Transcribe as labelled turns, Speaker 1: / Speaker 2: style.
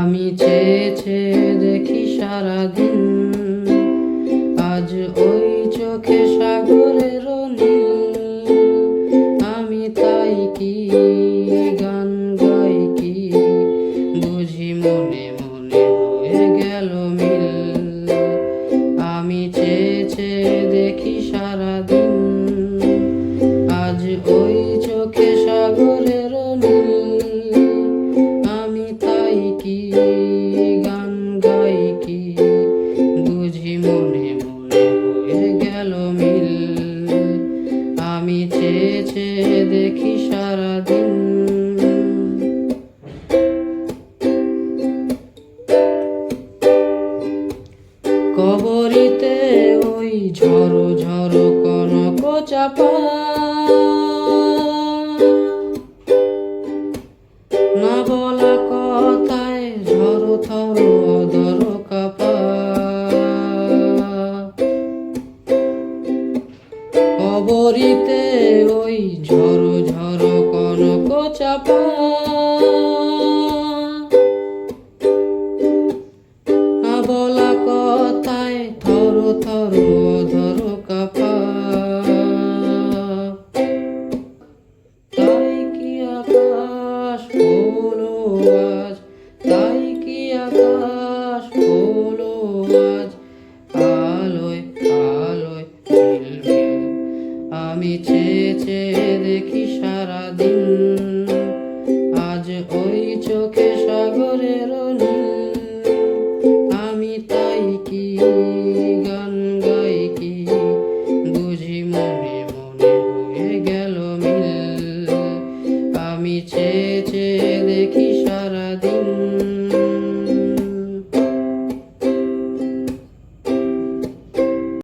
Speaker 1: আমি চেয়ে চেয়ে দেখি সারাদিন, আজ ওই চোখে সাগরের নীল। আমি তাই কি গান গাই কি, বুঝি মনে মনে হয়ে গেল মিল। আমি চেয়ে চেয়ে দেখি সারাদিন, আজ ওই চোখে সাগরের নীল। আমি তাই কি গান গাই কি, বুঝি মনে মনে হয়ে গেল মিল। আমি চেয়ে চেয়ে দেখি সারাদিন। কবরীতে ওই ঝড়ো ঝড়ো কনক চাপা, না বলা কথায় ঝড়ো থরো অদর কাপা। কবরীতে ওই ঝড়ো ঝড়ো কনক চাপা, না বলা কথায় থরো থরো অদর কাপা। তাই কি আকাশ হলো আজ, তাই কি আকাশ হলো আজ, আলোয় আলোয় ঝিলমিল। আমি চেয়ে চেয়ে দেখি সারাদিন, আজ ওই চোখ